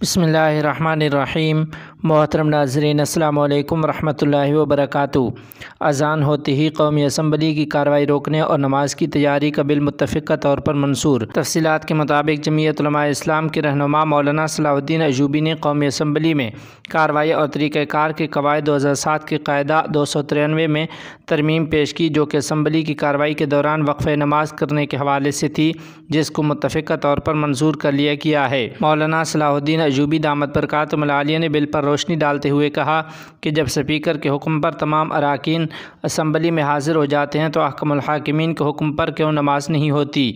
بسم اللہ الرحمن الرحیم۔ محترم ناظرین، السلام علیکم ورحمۃ اللہ وبرکاتہ۔ اذان ہوتے ہی قومی اسمبلی کی کارروائی روکنے اور نماز کی تیاری کا بل متفقہ طور پر منظور۔ تفصیلات کے مطابق جمعیت علماء اسلام کے رہنما مولانا صلاح الدین ایوبی نے قومی اسمبلی میں کارروائی اور طریقہ کار کے قواعد 2007 کے قاعدہ 293 میں ترمیم پیش کی، جو کہ اسمبلی کی کارروائی کے دوران وقفہ نماز کرنے کے حوالے سے تھی، جس کو متفقہ طور پر منظور کر لیا گیا ہے۔ مولانا صلاح الدین ایوبی دامت برکاتہم العالیہ نے بل پر روشنی ڈالتے ہوئے کہا کہ جب اسپیکر کے حکم پر تمام اراکین اسمبلی میں حاضر ہو جاتے ہیں تو احکم الحاکمین کے حکم پر کیوں نماز نہیں ہوتی؟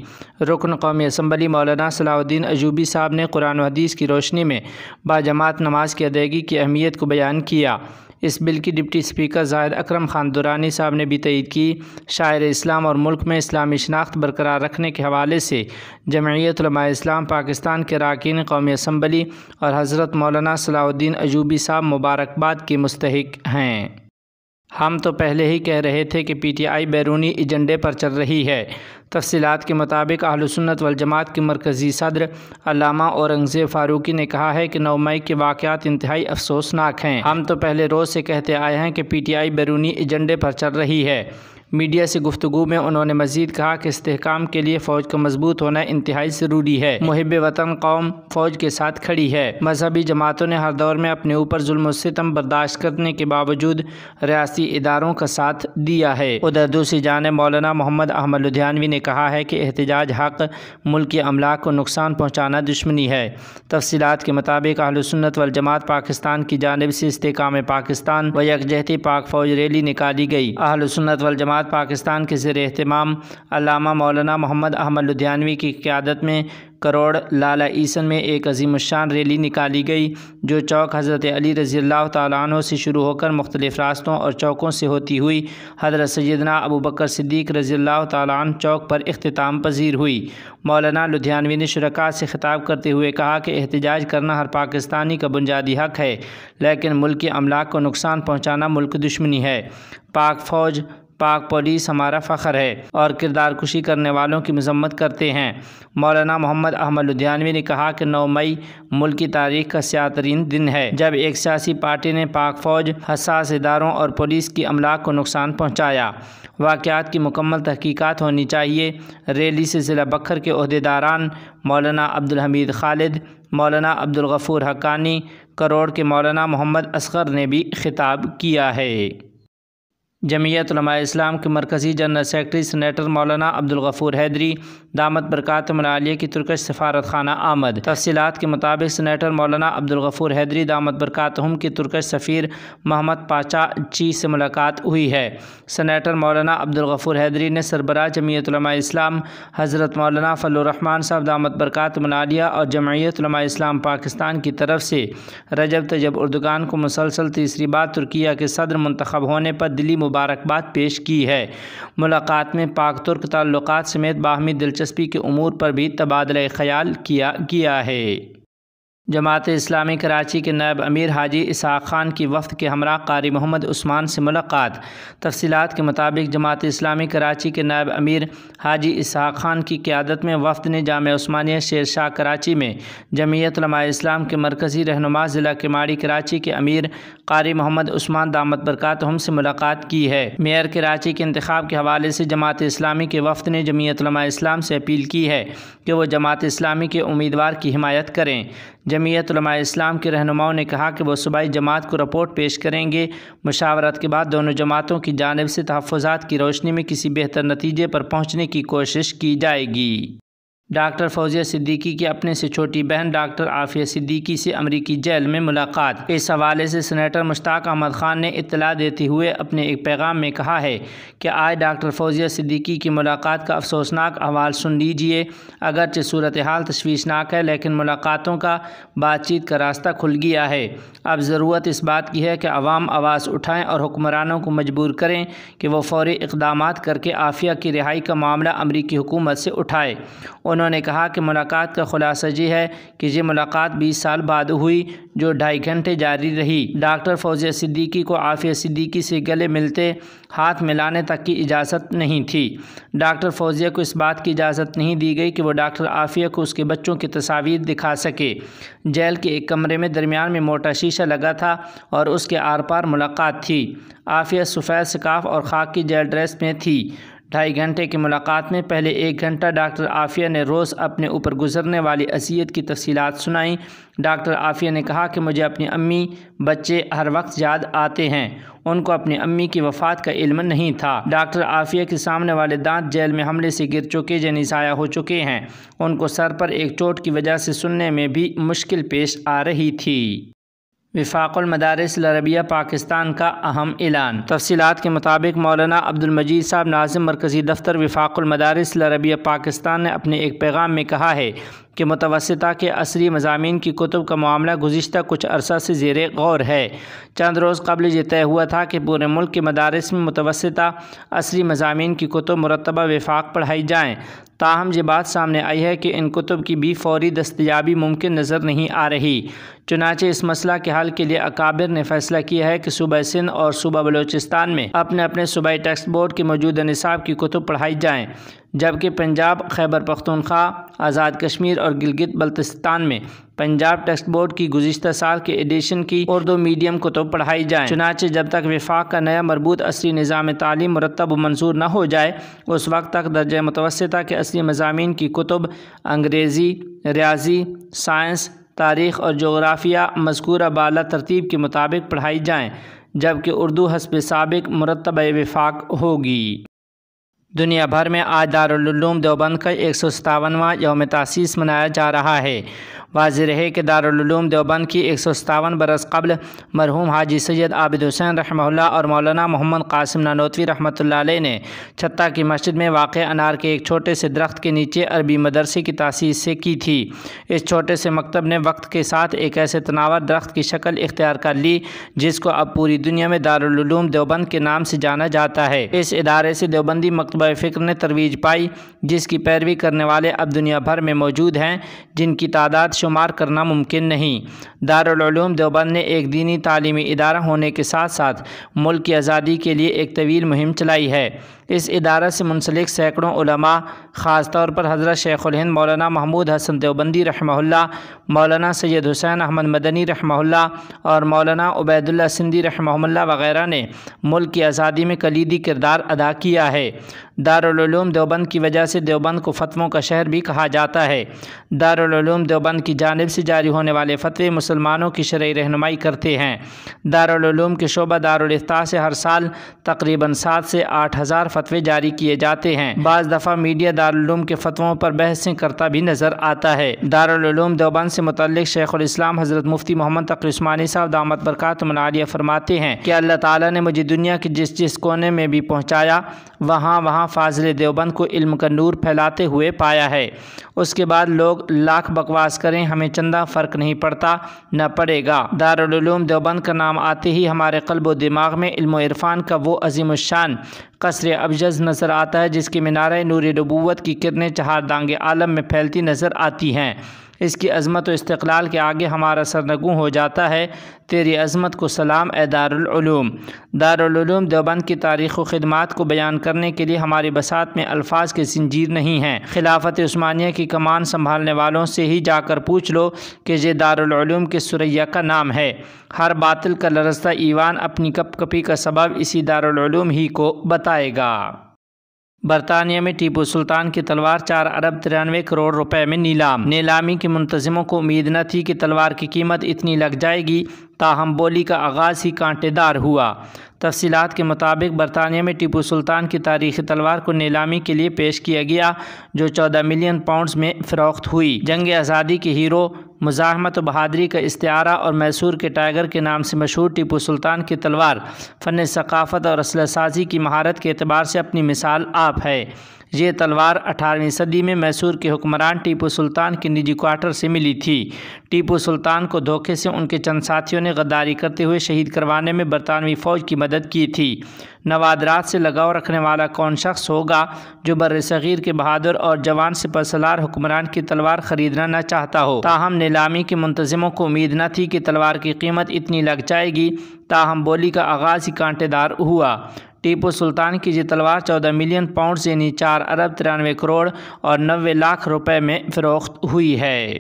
رکن قومی اسمبلی مولانا صلاح الدین ایوبی صاحب نے قرآن و حدیث کی روشنی میں باجماعت نماز کی ادائیگی کی اہمیت کو بیان کیا۔ اس بل کی ڈپٹی اسپیکر زاہد اکرم خان درانی صاحب نے بھی تائید کی۔ شاعر اسلام اور ملک میں اسلامی شناخت برقرار رکھنے کے حوالے سے جمعیت علماء اسلام پاکستان کے اراکین قومی اسمبلی اور حضرت مولانا صلاح الدین ایوبی صاحب مبارکباد کے مستحق ہیں۔ ہم تو پہلے ہی کہہ رہے تھے کہ پی ٹی آئی بیرونی ایجنڈے پر چل رہی ہے۔ تفصیلات کے مطابق اہل سنت والجماعت کے مرکزی صدر علامہ اورنگزیب فاروقی نے کہا ہے کہ 9 مئی کے واقعات انتہائی افسوسناک ہیں۔ ہم تو پہلے روز سے کہتے آئے ہیں کہ پی ٹی آئی بیرونی ایجنڈے پر چل رہی ہے۔ میڈیا سے گفتگو میں انہوں نے مزید کہا کہ استحکام کے لیے فوج کا مضبوط ہونا انتہائی ضروری ہے۔ محب وطن قوم فوج کے ساتھ کھڑی ہے۔ مذہبی جماعتوں نے ہر دور میں اپنے اوپر ظلم و ستم برداشت کرنے کے باوجود ریاستی اداروں کا ساتھ دیا ہے۔ ادھر دوسری جانب مولانا محمد احمد لدھیانوی نے کہا ہے کہ احتجاج حق، ملک کی املاک کو نقصان پہنچانا دشمنی ہے۔ تفصیلات کے مطابق اہل سنت والجماعت پاکستان کی جانب سے استحکام پاکستان و یکجہتی پاک فوج ریلی نکالی گئی۔ اہل سنت والجماعت پاکستان کے زیر اہتمام علامہ مولانا محمد احمد لدھیانوی کی قیادت میں کروڑ لالہ عیسن میں ایک عظیم الشان ریلی نکالی گئی، جو چوک حضرت علی رضی اللہ تعالیٰ عنہ سے شروع ہو کر مختلف راستوں اور چوکوں سے ہوتی ہوئی حضرت سیدنا ابوبکر صدیق رضی اللہ تعالیٰ عنہ چوک پر اختتام پذیر ہوئی۔ مولانا لدھیانوی نے شرکاء سے خطاب کرتے ہوئے کہا کہ احتجاج کرنا ہر پاکستانی کا بنیادی حق ہے، لیکن ملک کی املاک کو نقصان پہنچانا ملک دشمنی ہے۔ پاک فوج، پاک پولیس ہمارا فخر ہے اور کردار کشی کرنے والوں کی مذمت کرتے ہیں۔ مولانا محمد احمد لدھیانوی نے کہا کہ 9 مئی ملک کی تاریخ کا سیاہ ترین دن ہے، جب ایک سیاسی پارٹی نے پاک فوج، حساس اداروں اور پولیس کی املاک کو نقصان پہنچایا۔ واقعات کی مکمل تحقیقات ہونی چاہیے۔ ریلی سے ضلع بکھر کے عہدیداران مولانا عبدالحمید خالد، مولانا عبدالغفور حقانی، کروڑ کے مولانا محمد اصغر نے بھی خطاب کیا ہے۔ جمعیت علماء اسلام کے مرکزی جنرل سیکرٹری سینیٹر مولانا عبدالغفور حیدری دامت برکاتہم العالیہ کی ترکش سفارت خانہ آمد۔ تفصیلات کے مطابق سینیٹر مولانا عبدالغفور حیدری دامت برکاتہم کے ترکش سفیر محمد پاچا چی سے ملاقات ہوئی ہے۔ سینیٹر مولانا عبدالغفور حیدری نے سربراہ جمعیت علماء اسلام حضرت مولانا فضل الرحمن صاحب دامت برکاتہم العالیہ اور جمعیت علماء اسلام پاکستان کی طرف سے رجب طیب اردگان کو مسلسل تیسری بار ترکیہ کے صدر منتخب ہونے پر دلی مبارکباد پیش کی ہے۔ ملاقات میں پاک ترک تعلقات سمیت باہمی دلچسپی کے امور پر بھی تبادلہ خیال کیا گیا ہے۔ جماعت اسلامی کراچی کے نائب امیر حاجی اسحاق خان کی وفد کے ہمراہ قاری محمد عثمان سے ملاقات۔ تفصیلات کے مطابق جماعت اسلامی کراچی کے نائب امیر حاجی اسحاق خان کی قیادت میں وفد نے جامعہ عثمانیہ شیر شاہ کراچی میں جمعیت علماء اسلام کے مرکزی رہنما ضلع کماڑی کراچی کے امیر قاری محمد عثمان دامت برکاتہم سے ملاقات کی ہے۔ میئر کراچی کے انتخاب کے حوالے سے جماعت اسلامی کے وفد نے جمعیت علماء اسلام سے اپیل کی ہے کہ وہ جماعت اسلامی کے امیدوار کی حمایت کریں۔ جمعیت علماء اسلام کے رہنماؤں نے کہا کہ وہ صوبائی جماعت کو رپورٹ پیش کریں گے۔ مشاورت کے بعد دونوں جماعتوں کی جانب سے تحفظات کی روشنی میں کسی بہتر نتیجے پر پہنچنے کی کوشش کی جائے گی۔ ڈاکٹر فوزیہ صدیقی کی اپنے سے چھوٹی بہن ڈاکٹر عافیہ صدیقی سے امریکی جیل میں ملاقات۔ اس حوالے سے سینیٹر مشتاق احمد خان نے اطلاع دیتے ہوئے اپنے ایک پیغام میں کہا ہے کہ آج ڈاکٹر فوزیہ صدیقی کی ملاقات کا افسوسناک احوال سن لیجیے۔ اگرچہ صورتحال تشویشناک ہے، لیکن ملاقاتوں کا بات چیت کا راستہ کھل گیا ہے۔ اب ضرورت اس بات کی ہے کہ عوام آواز اٹھائیں اور حکمرانوں کو مجبور کریں کہ وہ فوری اقدامات کر کے عافیہ کی رہائی کا معاملہ امریکی حکومت سے اٹھائے۔ انہوں نے کہا کہ ملاقات کا خلاصہ یہ ہے کہ یہ ملاقات 20 سال بعد ہوئی جو 2.5 گھنٹے جاری رہی۔ ڈاکٹر فوزیہ صدیقی کو عافیہ صدیقی سے گلے ملتے ہاتھ ملانے تک کی اجازت نہیں تھی۔ ڈاکٹر فوزیہ کو اس بات کی اجازت نہیں دی گئی کہ وہ ڈاکٹر عافیہ کو اس کے بچوں کی تصاویر دکھا سکے۔ جیل کے ایک کمرے میں درمیان میں موٹا شیشہ لگا تھا اور اس کے آر پار ملاقات تھی۔ عافیہ سفید سکارف اور خاکی جیل ڈریس میں تھی۔ 2.5 گھنٹے کی ملاقات میں پہلے 1 گھنٹہ ڈاکٹر عافیہ نے روز اپنے اوپر گزرنے والی اذیت کی تفصیلات سنائیں۔ ڈاکٹر عافیہ نے کہا کہ مجھے اپنی امی بچے ہر وقت یاد آتے ہیں۔ ان کو اپنی امی کی وفات کا علم نہیں تھا۔ ڈاکٹر عافیہ کے سامنے والے دانت جیل میں حملے سے گر چکے یعنی ضائع ہو چکے ہیں۔ ان کو سر پر ایک چوٹ کی وجہ سے سننے میں بھی مشکل پیش آ رہی تھی۔ وفاق المدارس العربیہ پاکستان کا اہم اعلان۔ تفصیلات کے مطابق مولانا عبدالمجید صاحب ناظم مرکزی دفتر وفاق المدارس العربیہ پاکستان نے اپنے ایک پیغام میں کہا ہے کہ متوسطہ کے عصری مضامین کی کتب کا معاملہ گزشتہ کچھ عرصہ سے زیر غور ہے۔ چند روز قبل یہ طے ہوا تھا کہ پورے ملک کے مدارس میں متوسطہ عصری مضامین کی کتب مرتبہ وفاق پڑھائی جائیں۔ تاہم یہ بات سامنے آئی ہے کہ ان کتب کی بھی فوری دستیابی ممکن نظر نہیں آ رہی۔ چنانچہ اس مسئلہ کے حل کے لیے اکابر نے فیصلہ کیا ہے کہ صوبہ سندھ اور صوبہ بلوچستان میں اپنے اپنے صوبائی ٹیکسٹ بورڈ کے موجودہ نصاب کی کتب پڑھائی جائیں، جبکہ پنجاب، خیبر پختونخوا، آزاد کشمیر اور گلگت بلتستان میں پنجاب ٹیکسٹ بورڈ کی گزشتہ سال کے ایڈیشن کی اردو میڈیم کتب پڑھائی جائیں۔ چنانچہ جب تک وفاق کا نیا مربوط عصری نظام تعلیم مرتب و منظور نہ ہو جائے اس وقت تک درجہ متوسطہ کے عصری مضامین کی کتب انگریزی، ریاضی، سائنس، تاریخ اور جغرافیہ مذکورہ بالا ترتیب کے مطابق پڑھائی جائیں، جبکہ اردو حسب سابق مرتبہ وفاق ہوگی۔ دنیا بھر میں آج دارالعلوم دیوبند کا 157واں یوم تاسیس منایا جا رہا ہے۔ واضح رہے کہ دارالعلوم دیوبند کی 157 برس قبل مرحوم حاجی سید عابد حسین رحمہ اللہ اور مولانا محمد قاسم نانوتوی رحمۃ اللہ علیہ نے چھتہ کی مسجد میں واقع انار کے ایک چھوٹے سے درخت کے نیچے عربی مدرسے کی تاسیس سے کی تھی۔ اس چھوٹے سے مکتب نے وقت کے ساتھ ایک ایسے تناور درخت کی شکل اختیار کر لی جس کو اب پوری دنیا میں دارالعلوم دیوبند کے نام سے جانا جاتا ہے۔ اس ادارے سے دیوبندی مکتبہ فکر نے ترویج پائی جس کی پیروی کرنے والے اب دنیا بھر میں موجود ہیں جن کی تعداد شمار کرنا ممکن نہیں۔ دارالعلوم دیوبند نے ایک دینی تعلیمی ادارہ ہونے کے ساتھ ساتھ ملک کی آزادی کے لیے ایک طویل مہم چلائی ہے۔ اس ادارہ سے منسلک سینکڑوں علماء، خاص طور پر حضرت شیخ الہند مولانا محمود حسن دیوبندی رحمہ اللہ، مولانا سید حسین احمد مدنی رحمہ اللہ اور مولانا عبید اللہ سندھی رحمہ اللہ وغیرہ نے ملک کی آزادی میں کلیدی کردار ادا کیا ہے۔ دارالعلوم دیوبند کی وجہ سے دیوبند کو فتووں کا شہر بھی کہا جاتا ہے۔ دارالعلوم دیوبند کی جانب سے جاری ہونے والے فتوے مسلمانوں کی شرعی رہنمائی کرتے ہیں۔ دارالعلوم کے شعبہ دارالافتاء سے ہر سال تقریباً 7 سے 8 ہزار فتوے جاری کیے جاتے ہیں۔ بعض دفعہ میڈیا دارالعلوم کے فتووں پر بحثیں کرتا بھی نظر آتا ہے۔ دارالعلوم دیوبند سے متعلق شیخ الاسلام حضرت مفتی محمد تقی عثمانی صاحب دامت برکاتہم العالیہ فرماتے ہیں کہ اللہ تعالیٰ نے مجھے دنیا کے جس کونے میں بھی پہنچایا وہاں فاضل دیوبند کو علم کا نور پھیلاتے ہوئے پایا ہے۔ اس کے بعد لوگ لاکھ بکواس کریں ہمیں چندہ فرق نہیں پڑتا نہ پڑے گا۔ دارالعلوم دیوبند کا نام آتے ہی ہمارے قلب و دماغ میں علم و عرفان کا وہ عظیم الشان قصر ابجز نظر آتا ہے جس کے مینارہ نور نبوت کی کرنیں چہار دانگ عالم میں پھیلتی نظر آتی ہیں۔ اس کی عظمت و استقلال کے آگے ہمارا سرنگوں ہو جاتا ہے تیری عظمت کو سلام اے دارالعلوم۔ دارالعلوم دیوبند کی تاریخ و خدمات کو بیان کرنے کے لیے ہماری بساط میں الفاظ کے زنجیر نہیں ہیں۔ خلافت عثمانیہ کی کمان سنبھالنے والوں سے ہی جا کر پوچھ لو کہ یہ دارالعلوم کس سریا کا نام ہے۔ ہر باطل کا لرزتا ایوان اپنی کپ کپی کا سبب اسی دارالعلوم ہی کو بتائے گا۔ برطانیہ میں ٹیپو سلطان کی تلوار 4 ارب 93 کروڑ روپے میں نیلام۔ نیلامی کے منتظموں کو امید نہ تھی کہ تلوار کی قیمت اتنی لگ جائے گی، تاہم بولی کا آغاز ہی کانٹے دار ہوا۔ تفصیلات کے مطابق برطانیہ میں ٹیپو سلطان کی تاریخی تلوار کو نیلامی کے لیے پیش کیا گیا جو 14 ملین پاؤنڈز میں فروخت ہوئی۔ جنگ آزادی کے ہیرو، مزاحمت و بہادری کا استعارہ اور میسور کے ٹائیگر کے نام سے مشہور ٹیپو سلطان کی تلوار فن ثقافت اور اسلحہ سازی کی مہارت کے اعتبار سے اپنی مثال آپ ہے۔ یہ تلوار 18ویں صدی میں میسور کے حکمران ٹیپو سلطان کے نجی کوارٹر سے ملی تھی۔ ٹیپو سلطان کو دھوکے سے ان کے چند ساتھیوں نے غداری کرتے ہوئے شہید کروانے میں برطانوی فوج کی مدد کی تھی۔ نوادرات سے لگاؤ رکھنے والا کون شخص ہوگا جو بر صغیر کے بہادر اور جوان سپہ سالار حکمران کی تلوار خریدنا نہ چاہتا ہو؟ تاہم نیلامی کے منتظموں کو امید نہ تھی کہ تلوار کی قیمت اتنی لگ جائے گی، تاہم بولی کا آغاز ہی کانٹے دار ہوا۔ ٹیپو سلطان کی یہ تلوار 14 ملین پاؤنڈز یعنی 4 ارب 93 کروڑ اور 90 لاکھ روپے میں فروخت ہوئی ہے۔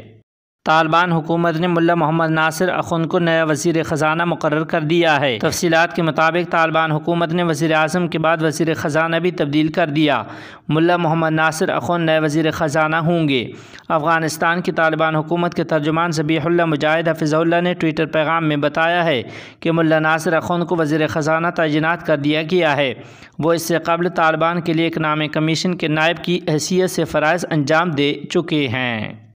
طالبان حکومت نے ملا محمد ناصر اخوند کو نیا وزیر خزانہ مقرر کر دیا ہے۔ تفصیلات کے مطابق طالبان حکومت نے وزیر اعظم کے بعد وزیر خزانہ بھی تبدیل کر دیا۔ ملا محمد ناصر اخوند نئے وزیر خزانہ ہوں گے۔ افغانستان کی طالبان حکومت کے ترجمان ذبیح اللہ مجاہد حفظہ اللہ نے ٹویٹر پیغام میں بتایا ہے کہ ملا ناصر اخوند کو وزیر خزانہ تعینات کر دیا گیا ہے۔ وہ اس سے قبل طالبان کے لیے اکنامک کمیشن کے نائب کی حیثیت سے فرائض انجام دے چکے ہیں۔